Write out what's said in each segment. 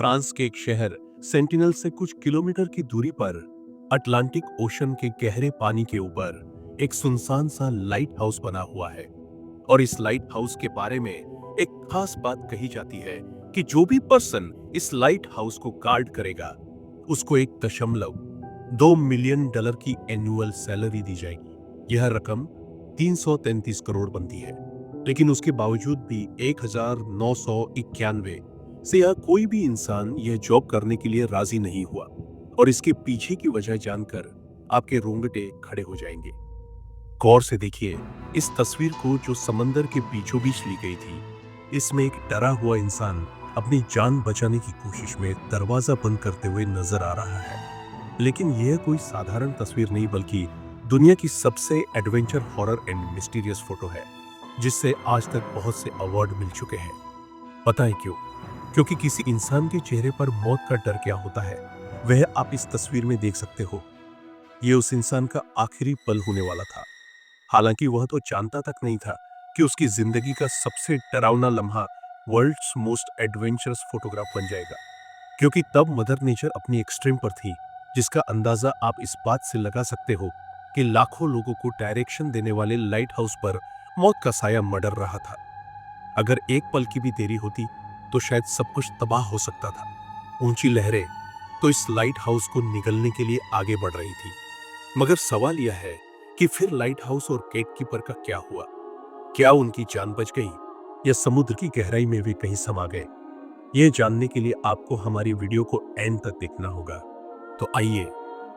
France के एक शहर सेंटिनल से कुछ किलोमीटर की दूरी पर अटलांटिक ओशन के गहरे पानी के ऊपर एक सुनसान सा लाइट हाउस बना हुआ है। और इस लाइट हाउस के बारे में एक खास बात कही जाती है कि जो भी पर्सन इस लाइट हाउस को गार्ड करेगा उसको 1.2 मिलियन डॉलर की एनुअल सैलरी दी जाएगी। यह रकम 333 करोड़ बनती है, लेकिन उसके बावजूद भी 1991 से यह कोई भी इंसान यह जॉब करने के लिए राजी नहीं हुआ। और इसके पीछे की वजह जानकर आपके रोंगटे खड़े हो जाएंगे। गौर से देखिए इस तस्वीर को जो समंदर के बीचों बीच ली गई थी। इसमें एक डरा हुआ इंसान अपनी जान बचाने की कोशिश में दरवाजा बंद करते हुए नजर आ रहा है। लेकिन यह कोई साधारण तस्वीर नहीं, बल्कि दुनिया की सबसे adventure horror and mysterious photo है, जिससे आज तक बहुत से अवार्ड मिल चुके हैं। पता है क्यों? क्योंकि किसी इंसान के चेहरे पर मौत का डर क्या होता है वह आप इस तस्वीर में देख सकते हो। यह उस इंसान का आखिरी पल होने वाला था। हालांकि वह तो जानता तक नहीं था कि उसकी जिंदगी का सबसे डरावना लम्हा वर्ल्ड्स मोस्ट एडवेंचरस फोटोग्राफ बन जाएगा। क्योंकि तब मदर नेचर अपनी एक्सट्रीम पर थी, जिसका अंदाजा आप इस बात से लगा सकते हो कि लाखों लोगों को डायरेक्शन देने वाले लाइट हाउस पर मौत का साया मडर रहा था। अगर एक पल की भी देरी होती तो शायद सब कुछ तबाह हो सकता था। ऊंची लहरें तो इस लाइट हाउस को निगलने के लिए आगे बढ़ रही थी। मगर सवाल यह है कि फिर लाइट हाउस और गेटकीपर का क्या हुआ? क्या उनकी जान बच गई या समुद्र की गहराई में भी कहीं समा गए? यह जानने के लिए आपको हमारी वीडियो को एंड तक देखना होगा। तो आइए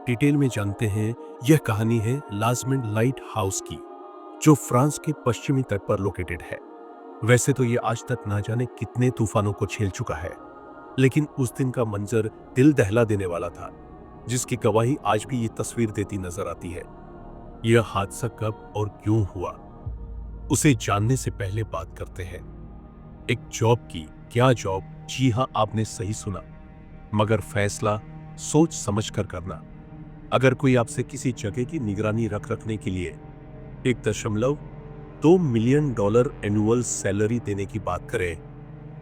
डिटेल में जानते हैं। यह कहानी है लाजमेंट लाइट हाउस की, जो फ्रांस के पश्चिमी तट पर लोकेटेड है। वैसे तो ये आज तक ना जाने कितने तूफानों को झेल चुका है, लेकिन उस दिन का मंजर दिल दहला देने वाला था, जिसकी गवाही आज भी ये तस्वीर देती नजर आती है। यह हादसा कब और क्यों हुआ, उसे जानने से पहले बात करते हैं एक जॉब की। क्या जॉब? जी हाँ, आपने सही सुना, मगर फैसला सोच समझ कर करना। अगर कोई आपसे किसी जगह की निगरानी रखने के लिए 1.2 मिलियन डॉलर एनुअल सैलरी देने की बात करें,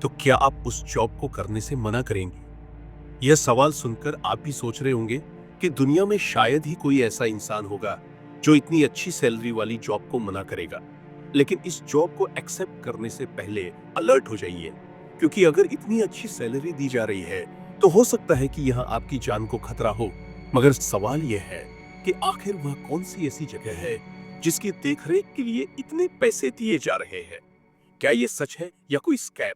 तो क्या आप उस जॉब को करने से मना करेंगे? यह सवाल सुनकर आप भी सोच रहे होंगे कि दुनिया में शायद ही कोई ऐसा इंसान होगा जो इतनी अच्छी सैलरी वाली जॉब को मना करेगा। लेकिन इस जॉब को एक्सेप्ट करने से पहले अलर्ट हो जाइए, क्योंकि अगर इतनी अच्छी सैलरी दी जा रही है तो हो सकता है कि यहाँ आपकी जान को खतरा हो। मगर सवाल यह है कि आखिर वह कौन सी ऐसी जगह है जिसकी देखरेख के लिए इतने पैसे दिए जा रहे हैं? क्या ये सच है या कोई स्कैम?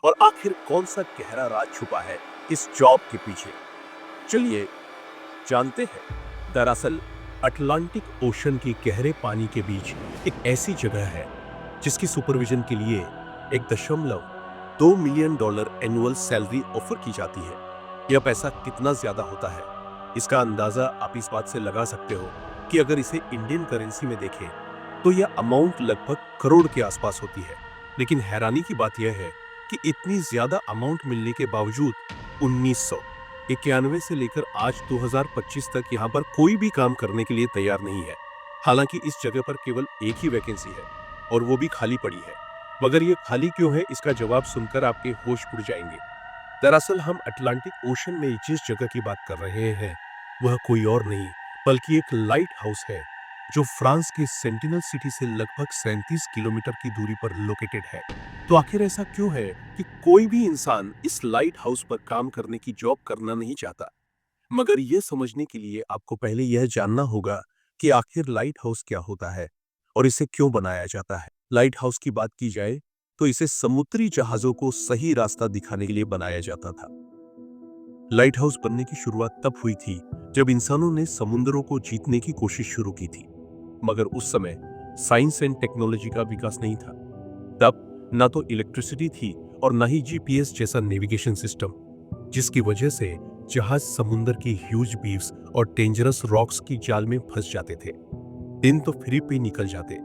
और आखिर कौन सा गहरा राज छुपा है इस जॉब के पीछे? चलिए जानते हैं। दरअसल अटलांटिक ओशन के गहरे पानी के बीच एक ऐसी जगह है जिसकी सुपरविजन के लिए 1.2 million dollar annual salary offer की जाती है। यह पैसा कितना ज्यादा होता है, इसका अंदाजा आप इस बात से लगा सकते हो कि अगर इसे इंडियन करेंसी में देखें तो यह अमाउंट लगभग करोड़ के आसपास होती है। लेकिन हैरानी की बात यह है कि इतनी ज्यादा अमाउंट मिलने के बावजूद 1991 से लेकर आज 2025 तक यहाँ पर कोई भी काम करने के लिए तैयार नहीं है। हालांकि इस जगह पर केवल एक ही वैकेंसी है और वो भी खाली पड़ी है। मगर ये खाली क्यों है, इसका जवाब सुनकर आपके होश उड़ जाएंगे। दरअसल हम अटलांटिक ओशन में जिस जगह की बात कर रहे हैं वह कोई और नहीं बल्कि एक लाइट हाउस है, जो फ्रांस के सेंटिनल सिटी से लगभग 37 किलोमीटर की दूरी पर लोकेटेड है। तो आखिर ऐसा क्यों है कि कोई भी इंसान इस लाइट हाउस पर काम करने की जॉब करना नहीं चाहता? मगर यह समझने के लिए आपको पहले यह जानना होगा कि आखिर लाइट हाउस क्या होता है और इसे क्यों बनाया जाता है। लाइट हाउस की बात की जाए तो इसे समुद्री जहाजों को सही रास्ता दिखाने के लिए बनाया जाता था। लाइट हाउस बनने की शुरुआत तब हुई थी जब इंसानों ने समुद्रों को जीतने की कोशिश शुरू की थी। मगर उस समय साइंस एंड टेक्नोलॉजी का विकास नहीं था। तब ना तो इलेक्ट्रिसिटी थी और ना ही जीपीएस जैसा नेविगेशन सिस्टम, जिसकी वजह से जहाज समुद्र की ह्यूज बीव्स और डेंजरस रॉक्स की जाल में फंस जाते थे। दिन तो फ्री पे निकल जाते,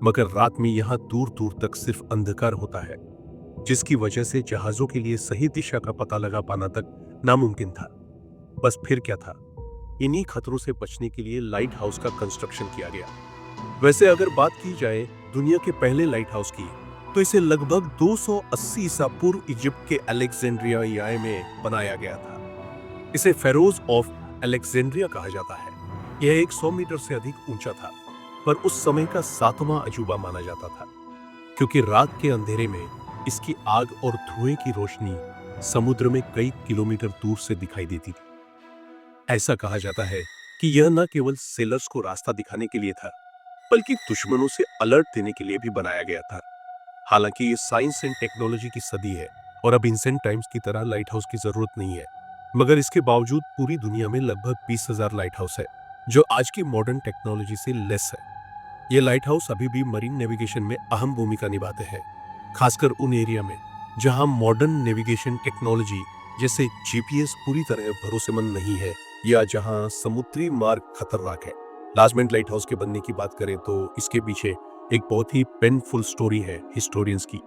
मगर रात में यहाँ दूर दूर तक सिर्फ अंधकार होता है, जिसकी वजह से जहाजों के लिए सही दिशा का पता लगा पाना तक नामुमकिन था। बस फिर क्या था, इन्हीं खतरों से बचने के लिए लाइट हाउस का कंस्ट्रक्शन किया गया। वैसे अगर बात की जाए दुनिया के पहले लाइट हाउस की, तो इसे लगभग 280 ईसा पूर्व इजिप्ट के अलेक्जेंड्रिया में बनाया गया था। इसे फेरोज ऑफ अलेक्जेंड्रिया कहा जाता है। यह 100 मीटर से अधिक ऊंचा था, पर उस समय का 7वां अजूबा माना जाता था, क्योंकि रात के अंधेरे में इसकी आग और धुएं की रोशनी समुद्र में कई किलोमीटर दूर से दिखाई देती थी। ऐसा कहा जाता है कि यह न केवल सेलर्स को रास्ता दिखाने के लिए था, बल्कि दुश्मनों से अलर्ट देने के लिए भी बनाया गया था। हालांकि ये साइंस एंड टेक्नोलॉजी की सदी है और अब एंशिएंट टाइम्स की तरह लाइट हाउस की जरूरत नहीं है, मगर इसके बावजूद पूरी दुनिया में लगभग 20,000 लाइट हाउस है, जो आज की मॉडर्न टेक्नोलॉजी से लेस है। ये लाइट हाउस अभी भी मरीन नेविगेशन में अहम भूमिका निभाते हैं, खासकर उन एरिया में जहां मॉडर्न नेविगेशन टेक्नोलॉजी जैसे जीपीएस पूरी तरह भरोसेमंद नहीं है या जहां समुद्री मार्ग खतरनाक है। लाजमेंट लाइट हाउस के बनने की बात करें तो इसके पीछे एक बहुत ही पेनफुल स्टोरी है हिस्टोरियंस की।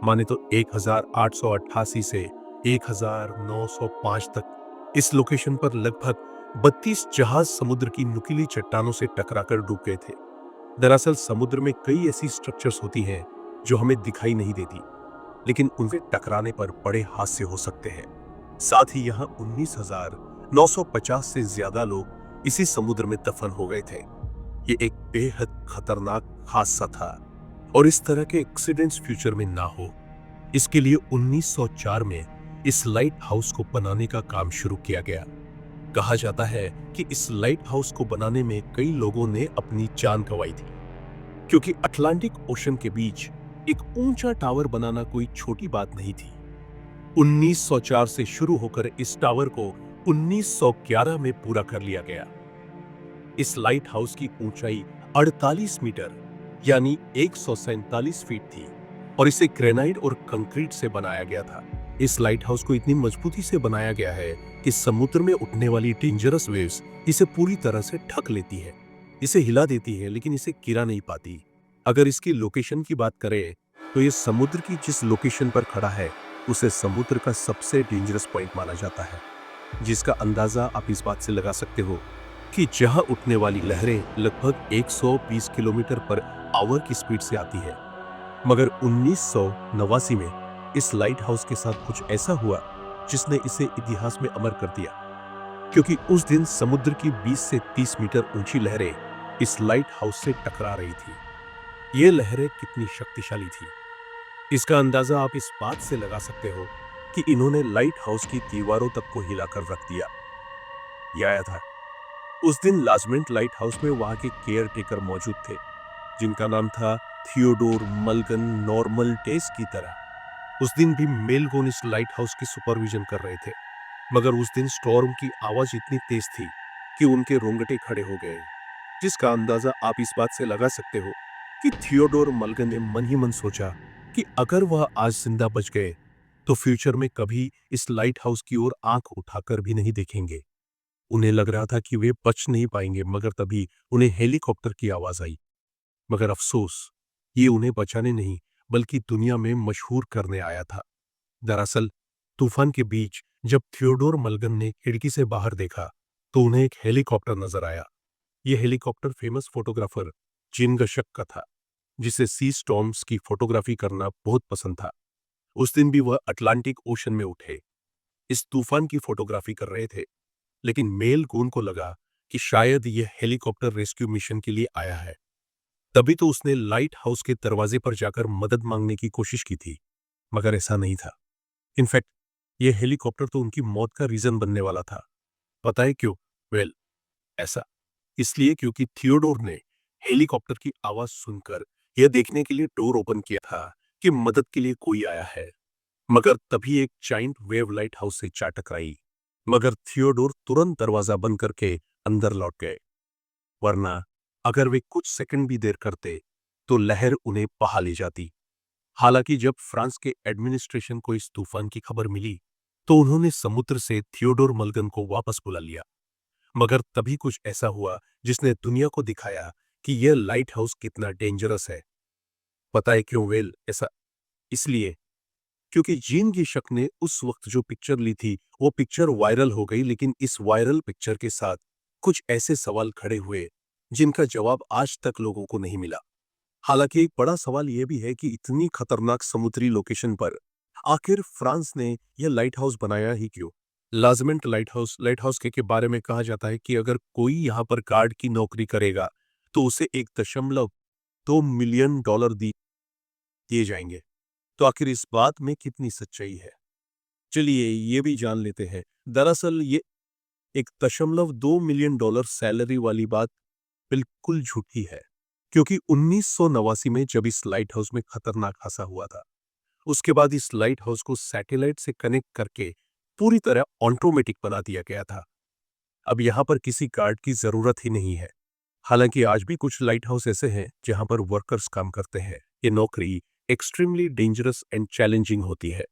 माने तो 1888 से 1905 तक इस लोकेशन पर लगभग 32 जहाज समुद्र की नुकीली चट्टानों से टकराकर डूब गए थे। दरअसल समुद्र में कई ऐसी स्ट्रक्चर्स होती हैं जो हमें दिखाई नहीं देती, लेकिन उनसे टकराने पर बड़े हादसे हो सकते हैं। साथ ही यहाँ 19,950 से ज्यादा लोग इसी समुद्र में दफन हो गए थे। ये एक बेहद खतरनाक हादसा था और इस तरह के एक्सीडेंट्स फ्यूचर में ना हो, इसके लिए 1904 में इस लाइट हाउस को बनाने का काम शुरू किया गया। कहा जाता है कि इस लाइट हाउस को बनाने में कई लोगों ने अपनी जान गंवाई थी, क्योंकि अटलांटिक ओशन के बीच एक ऊंचा टावर बनाना कोई छोटी बात नहीं थी। 1904 से शुरू होकर इस टावर को 1911 में पूरा कर लिया गया। इस लाइट हाउस की ऊंचाई 48 मीटर यानी 147 फीट थी और इसे ग्रेनाइट और कंक्रीट से बनाया गया था। इस लाइट हाउस को इतनी मजबूती से बनाया गया है कि समुद्र में उठने वाली डेंजरस वेव्स इसे पूरी तरह से ढक लेती है। इसे हिला देती है लेकिन इसे गिरा नहीं पाती। अगर इसकी लोकेशन की बात करें तो ये समुद्र की जिस लोकेशन पर खड़ा है उसे समुद्र का सबसे डेंजरस पॉइंट माना जाता है, जिसका अंदाजा आप इस बात से लगा सकते हो कि जहां उठने वाली लहरें लगभग 120 किलोमीटर पर आवर की स्पीड से आती है। मगर 1989 में इस लाइट हाउस के साथ कुछ ऐसा हुआ जिसने इसे इतिहास में अमर कर दिया, क्योंकि उस दिन समुद्र की 20 से 30 मीटर ऊंची लहरें इस लाइट हाउस से टकरा रही थी। ये लहरें कितनी शक्तिशाली थी, इसका अंदाजा आप इस बात से लगा सकते हो कि इन्होंने लाइट हाउस की दीवारों तक को हिलाकर रख दिया। यह आया था उस दिन लाजमेंट लाइट हाउस में वहां के केयर टेकर मौजूद थे, जिनका नाम था थियोडोर मलगन नॉर्मल टेस की तरह। उस दिन भी मेलगोन इस लाइट हाउस की सुपरविजन कर रहे थे, मगर उस दिन स्टॉर्म की आवाज इतनी तेज थी कि उनके रोंगटे खड़े हो गए, जिसका अंदाजा आप इस बात से लगा सकते हो कि थियोडोर मलगन ने मन ही मन सोचा कि अगर वह आज जिंदा बच गए तो फ्यूचर में कभी इस लाइट हाउस की ओर आंख उठाकर भी नहीं देखेंगे। उन्हें लग रहा था कि वे बच नहीं पाएंगे, मगर तभी उन्हें हेलीकॉप्टर की आवाज आई। मगर अफसोस, ये उन्हें बचाने नहीं बल्कि दुनिया में मशहूर करने आया था। दरअसल तूफान के बीच जब थियोडोर मलगन ने खिड़की से बाहर देखा तो उन्हें एक हेलीकॉप्टर नजर आया। यह हेलीकॉप्टर फेमस फोटोग्राफर जिन गशक का था, जिसे सी स्टॉर्म्स की फोटोग्राफी करना बहुत पसंद था। उस दिन भी वह अटलांटिक ओशन में उठे इस तूफान की फोटोग्राफी कर रहे थे, लेकिन मेल गून को लगा कि शायद यह हेलीकॉप्टर रेस्क्यू मिशन के लिए आया है। तभी तो उसने लाइट हाउस के दरवाजे पर जाकर मदद मांगने की कोशिश की थी, मगर ऐसा नहीं था। इनफैक्ट यह हेलीकॉप्टर तो उनकी मौत का रीजन बनने वाला था। पता है क्यों? वेल, ऐसा इसलिए क्योंकि थियोडोर ने हेलीकॉप्टर की आवाज सुनकर यह देखने के लिए डोर ओपन किया था कि मदद के लिए कोई आया है, मगर तभी एक जाइंट वेव लाइट हाउस से जा टकराई। मगर थियोडोर तुरंत दरवाजा बंद करके अंदर लौट गए, वरना अगर वे कुछ सेकंड भी देर करते तो लहर उन्हें बहा ले जाती। हालांकि जब फ्रांस के एडमिनिस्ट्रेशन को इस तूफान की खबर मिली तो उन्होंने समुद्र से थियोडोर मलगन को वापस बुला लिया। मगर तभी कुछ ऐसा हुआ जिसने दुनिया को दिखाया कि यह लाइट हाउस कितना डेंजरस है। पता है क्यों वेल? ऐसा इसलिए क्योंकि जीन की शक ने उस वक्त जो पिक्चर ली थी वो पिक्चर वायरल हो गई, लेकिन इस वायरल पिक्चर के साथ कुछ ऐसे सवाल खड़े हुए जिनका जवाब आज तक लोगों को नहीं मिला। हालांकि एक बड़ा सवाल यह भी है कि इतनी खतरनाक समुद्री लोकेशन पर आखिर फ्रांस ने यह लाइट हाउस बनाया ही क्यों। लाजमेंट लाइट हाउस के बारे में कहा जाता है कि अगर कोई यहाँ पर गार्ड की नौकरी करेगा तो उसे 1.2 मिलियन डॉलर दिए जाएंगे। तो आखिर इस बात में कितनी सच्चाई है, चलिए ये भी जान लेते हैं। दरअसल ये 1.2 मिलियन डॉलर सैलरी वाली बात बिल्कुल झूठी है, क्योंकि 1989 में जब इस लाइट हाउस में खतरनाक हादसा हुआ था, उसके बाद इस लाइट हाउस को सैटेलाइट से कनेक्ट करके पूरी तरह ऑटोमेटिक बना दिया गया था। अब यहाँ पर किसी गार्ड की जरूरत ही नहीं है। हालांकि आज भी कुछ लाइट हाउस ऐसे हैं जहां पर वर्कर्स काम करते हैं। ये नौकरी एक्सट्रीमली डेंजरस एंड चैलेंजिंग होती है।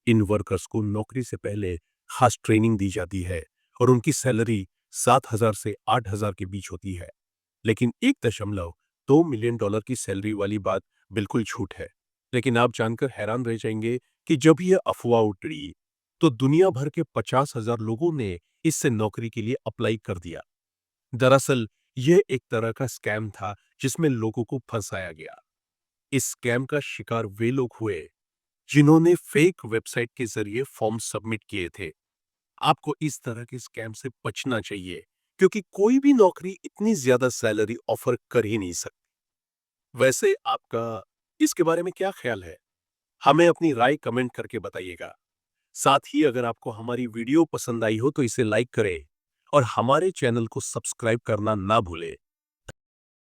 इन वर्कर्स को नौकरी से पहले खास ट्रेनिंग दी जाती है और उनकी सैलरी 7,000 से 8,000 के बीच होती है। लेकिन 1.2 मिलियन डॉलर की सैलरी वाली बात बिल्कुल झूठ है। लेकिन आप जानकर हैरान रह जाएंगे कि जब यह अफवाह उड़ी तो दुनिया भर के 50,000 लोगों ने इससे नौकरी के लिए अप्लाई कर दिया। दरअसल यह एक तरह का स्कैम था जिसमें लोगों को फंसाया गया। इस स्कैम का शिकार वे लोग हुए जिन्होंने फेक वेबसाइट के जरिए फॉर्म सबमिट किए थे। आपको इस तरह के स्कैम से बचना चाहिए, क्योंकि कोई भी नौकरी इतनी ज्यादा सैलरी ऑफर कर ही नहीं सकती। वैसे आपका इसके बारे में क्या ख्याल है? हमें अपनी राय कमेंट करके बताइएगा। साथ ही अगर आपको हमारी वीडियो पसंद आई हो तो इसे लाइक करें और हमारे चैनल को सब्सक्राइब करना ना भूलें।